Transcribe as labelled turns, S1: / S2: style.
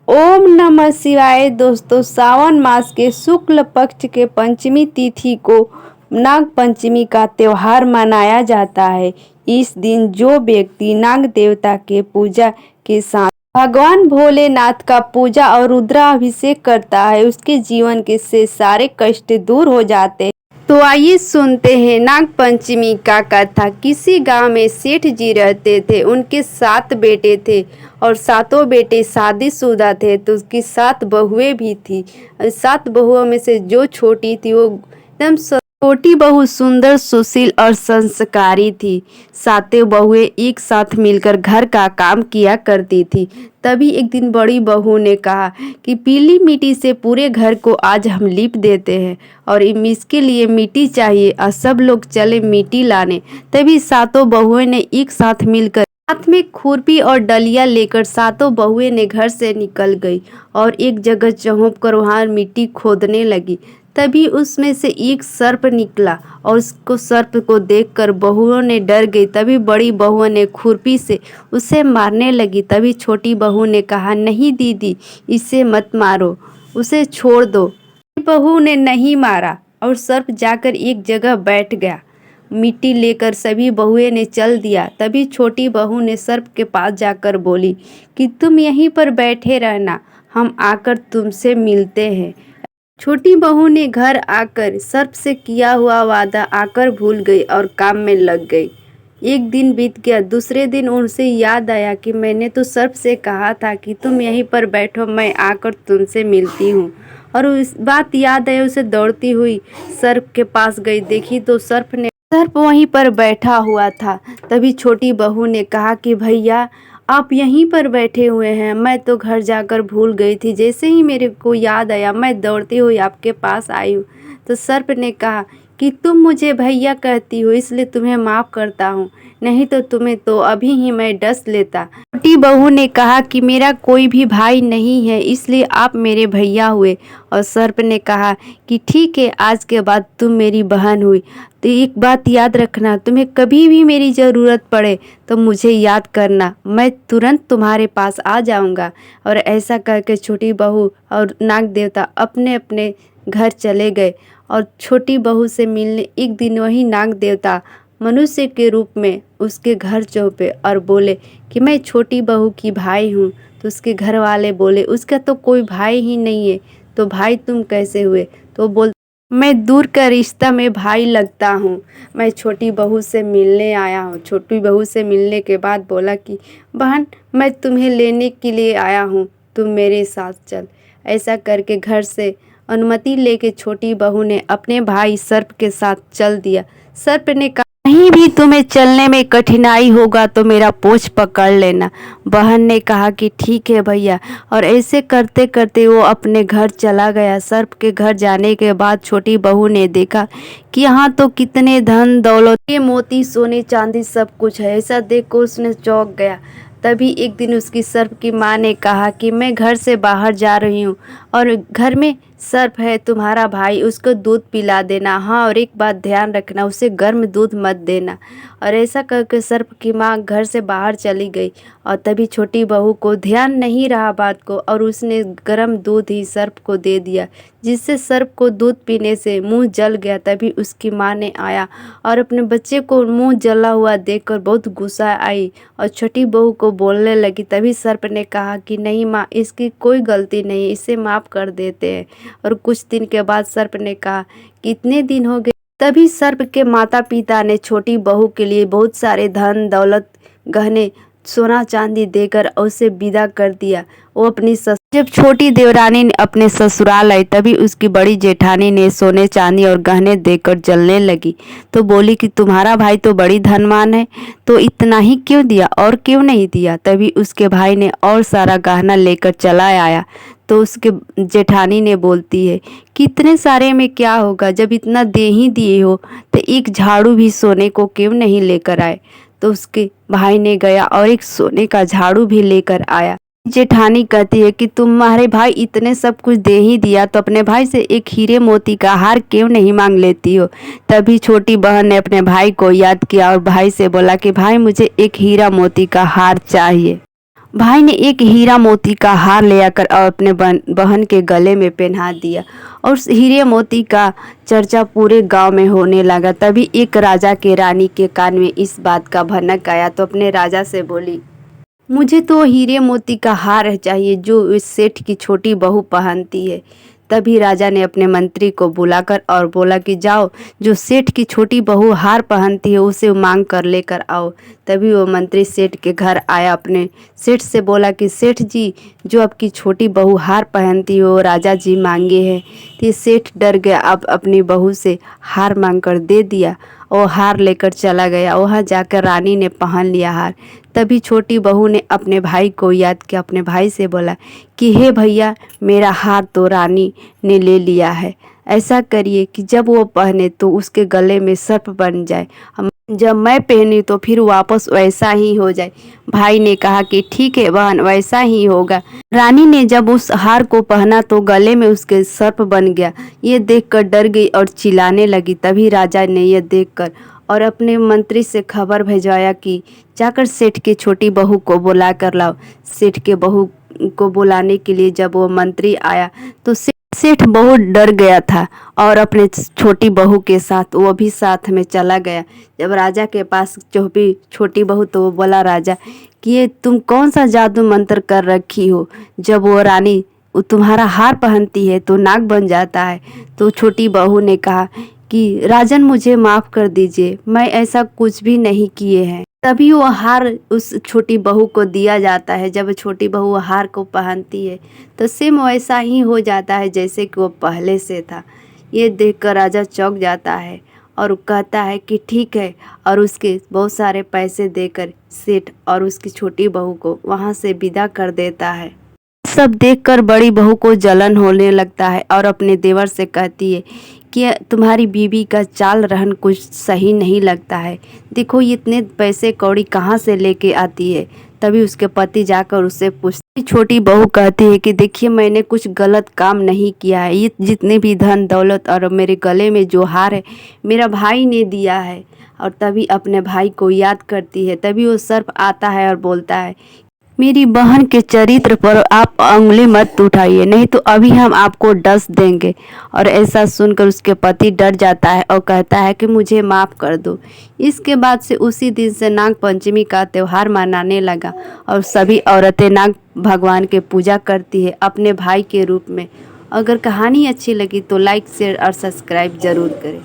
S1: ओम नमः शिवाय। दोस्तों, सावन मास के शुक्ल पक्ष के पंचमी तिथि को नाग पंचमी का त्योहार मनाया जाता है। इस दिन जो व्यक्ति नाग देवता के पूजा के साथ भगवान भोलेनाथ का पूजा और रुद्राभिषेक करता है, उसके जीवन के से सारे कष्ट दूर हो जाते हैं। तो आइए सुनते हैं नाग पंचमी का कथा। किसी गांव में सेठ जी रहते थे। उनके 7 बेटे थे और सातों बेटे शादीशुदा थे। तो उसकी 7 बहुएं भी थी। 7 बहुओं में से जो छोटी थी वो एकदम छोटी बहू सुंदर, सुशील और संस्कारी थी। सातों बहुएं एक साथ मिलकर घर का काम किया करती थी। तभी एक दिन बड़ी बहू ने कहा कि पीली मिट्टी से पूरे घर को आज हम लीप देते हैं और इसके लिए मिट्टी चाहिए और सब लोग चले मिट्टी लाने। तभी सातों बहुएं ने एक साथ मिलकर हाथ में खुरपी और डलिया लेकर सातों बहुएं ने घर से निकल गई और एक जगह चौंक कर वहां मिट्टी खोदने लगी। तभी उसमें से एक सर्प निकला और उसको सर्प को देखकर बहुओं ने डर गई। तभी बड़ी बहू ने खुरपी से उसे मारने लगी। तभी छोटी बहू ने कहा, नहीं दीदी, इसे मत मारो, उसे छोड़ दो। बहू ने नहीं मारा और सर्प जाकर एक जगह बैठ गया। मिट्टी लेकर सभी बहुएं ने चल दिया। तभी छोटी बहू ने सर्प के पास जाकर बोली कि तुम यहीं पर बैठे रहना, हम आकर तुमसे मिलते हैं। छोटी बहू ने घर आकर सर्प से किया हुआ वादा आकर भूल गई और काम में लग गई। एक दिन बीत गया। दूसरे दिन उनसे याद आया कि मैंने तो सर्प से कहा था कि तुम यहीं पर बैठो, मैं आकर तुमसे मिलती हूँ। और उस बात याद आई, उसे दौड़ती हुई सर्प के पास गई। देखी तो सर्प वहीं पर बैठा हुआ था। तभी छोटी बहू ने कहा कि भैया, आप यहीं पर बैठे हुए हैं, मैं तो घर जाकर भूल गई थी। जैसे ही मेरे को याद आया मैं दौड़ती हुई आपके पास आई हूँ। तो सर्प ने कहा कि तुम मुझे भैया कहती हो इसलिए तुम्हें माफ़ करता हूँ, नहीं तो तुम्हें तो अभी ही मैं डस लेता। छोटी बहू ने कहा कि मेरा कोई भी भाई नहीं है, इसलिए आप मेरे भैया हुए। और सर्प ने कहा कि ठीक है, आज के बाद तुम मेरी बहन हुई। तो एक बात याद रखना, तुम्हें कभी भी मेरी ज़रूरत पड़े तो मुझे याद करना, मैं तुरंत तुम्हारे पास आ जाऊंगा। और ऐसा करके छोटी बहू और नाग देवता अपने अपने घर चले गए। और छोटी बहू से मिलने एक दिन वही नाग देवता मनुष्य के रूप में उसके घर चौपे और बोले कि मैं छोटी बहू की भाई हूँ। तो उसके घर वाले बोले, उसका तो कोई भाई ही नहीं है, तो भाई तुम कैसे हुए? तो बोल, मैं दूर का रिश्ता में भाई लगता हूँ, मैं छोटी बहू से मिलने आया हूँ। छोटी बहू से मिलने के बाद बोला कि बहन, मैं तुम्हें लेने के लिए आया हूँ, तुम मेरे साथ चल। ऐसा करके घर से अनुमति लेके छोटी बहू ने अपने भाई सर्प के साथ चल दिया। सर्प ने कहा, कहीं भी तुम्हें चलने में कठिनाई होगा तो मेरा पूंछ पकड़ लेना। बहन ने कहा कि ठीक है भैया। और ऐसे करते करते वो अपने घर चला गया। सर्प के घर जाने के बाद छोटी बहू ने देखा कि यहाँ तो कितने धन दौलत, ये मोती सोने चांदी सब कुछ है। ऐसा देखकर उसने चौंक गया। तभी एक दिन उसकी सर्प की माँ ने कहा कि मैं घर से बाहर जा रही हूँ और घर में सर्प है तुम्हारा भाई, उसको दूध पिला देना। हाँ, और एक बात ध्यान रखना, उसे गर्म दूध मत देना। और ऐसा करके सर्प की माँ घर से बाहर चली गई। और तभी छोटी बहू को ध्यान नहीं रहा बात को और उसने गर्म दूध ही सर्प को दे दिया, जिससे सर्प को दूध पीने से मुंह जल गया। तभी उसकी माँ ने आया और अपने बच्चे को मुंह जला हुआ देखकर बहुत गुस्सा आई और छोटी बहू को बोलने लगी। तभी सर्प ने कहा कि नहीं माँ, इसकी कोई गलती नहीं, इसे माफ़ कर देते हैं। और कुछ दिन के बाद सर्प ने कहा, कितने दिन हो गए? तभी सर्प के माता पिता ने छोटी बहू के लिए बहुत सारे धन दौलत, गहने, सोना चांदी देकर उसे विदा कर दिया। वो अपनी जब छोटी देवरानी ने अपने ससुराल आई, तभी उसकी बड़ी जेठानी ने सोने चांदी और गहने देकर जलने लगी। तो बोली कि तुम्हारा भाई तो बड़ी धनवान है, तो इतना ही क्यों दिया और क्यों नहीं दिया? तभी उसके भाई ने और सारा गहना लेकर चला आया। तो उसके जेठानी ने बोलती है कि इतने सारे में क्या होगा, जब इतना दे ही दिए हो तो एक झाड़ू भी सोने को क्यों नहीं लेकर आए? तो उसके भाई ने गया और एक सोने का झाड़ू भी लेकर आया। जेठानी कहती है कि तुम्हारे भाई इतने सब कुछ दे ही दिया तो अपने भाई से एक हीरे मोती का हार क्यों नहीं मांग लेती हो? तभी छोटी बहन ने अपने भाई को याद किया और भाई से बोला कि भाई, मुझे एक हीरा मोती का हार चाहिए। भाई ने एक हीरा मोती का हार ले आकर और अपने बहन के गले में पहना दिया और उस हीरे मोती का चर्चा पूरे गांव में होने लगा। तभी एक राजा के रानी के कान में इस बात का भनक आया तो अपने राजा से बोली, मुझे तो हीरे मोती का हार चाहिए जो इस सेठ की छोटी बहू पहनती है। तभी राजा ने अपने मंत्री को बुलाकर और बोला कि जाओ, जो सेठ की छोटी बहू हार पहनती है उसे मांग कर लेकर आओ। तभी वो मंत्री सेठ के घर आया, अपने सेठ से बोला कि सेठ जी, जो आपकी छोटी बहू हार पहनती है वो राजा जी मांगे हैं। तो ये सेठ डर गया, अब अपनी बहू से हार मांग कर दे दिया और हार लेकर चला गया। वहाँ जाकर रानी ने पहन लिया हार। तभी छोटी बहू ने अपने भाई को याद किया, अपने भाई से बोला कि हे भैया, मेरा हार तो रानी ने ले लिया है। ऐसा करिए कि जब वो पहने तो उसके गले में सर्प बन जाए, जब मैं पहनी तो फिर वापस वैसा ही हो जाए। भाई ने कहा कि ठीक है बहन, वैसा ही होगा। रानी ने जब उस हार को पहना तो गले में उसके सर्प बन गया। ये देखकर डर गई और चिल्लाने लगी। तभी राजा ने यह देखकर और अपने मंत्री से खबर भिजवाया कि जाकर सेठ की छोटी बहू को बुला कर लाओ। सेठ के बहू को बुलाने के लिए जब वो मंत्री आया तो सेठ बहुत डर गया था और अपने छोटी बहू के साथ वो भी साथ में चला गया। जब राजा के पास छोटी बहू तो वो बोला राजा कि ये तुम कौन सा जादू मंत्र कर रखी हो, जब वो रानी तुम्हारा हार पहनती है तो नाग बन जाता है। तो छोटी बहू ने कहा कि राजन, मुझे माफ़ कर दीजिए, मैं ऐसा कुछ भी नहीं किए हैं। तभी वो हार उस छोटी बहू को दिया जाता है। जब छोटी बहू हार को पहनती है तो सेम वैसा ही हो जाता है जैसे कि वो पहले से था। ये देखकर राजा चौंक जाता है और कहता है कि ठीक है, और उसके बहुत सारे पैसे देकर सेठ और उसकी छोटी बहू को वहाँ से विदा कर देता है। सब देखकर बड़ी बहू को जलन होने लगता है और अपने देवर से कहती है कि तुम्हारी बीवी का चाल रहन कुछ सही नहीं लगता है, देखो ये इतने पैसे कौड़ी कहाँ से लेके आती है। तभी उसके पति जाकर उससे पूछती, छोटी बहू कहती है कि देखिए, मैंने कुछ गलत काम नहीं किया है, ये जितने भी धन दौलत और मेरे गले में जो हार है मेरा भाई ने दिया है। और तभी अपने भाई को याद करती है। तभी वो सर्प आता है और बोलता है, मेरी बहन के चरित्र पर आप उंगली मत उठाइए, नहीं तो अभी हम आपको डस देंगे। और ऐसा सुनकर उसके पति डर जाता है और कहता है कि मुझे माफ़ कर दो। इसके बाद से उसी दिन से नाग पंचमी का त्यौहार मनाने लगा और सभी औरतें नाग भगवान के पूजा करती है अपने भाई के रूप में। अगर कहानी अच्छी लगी तो लाइक, शेयर और सब्सक्राइब ज़रूर करें।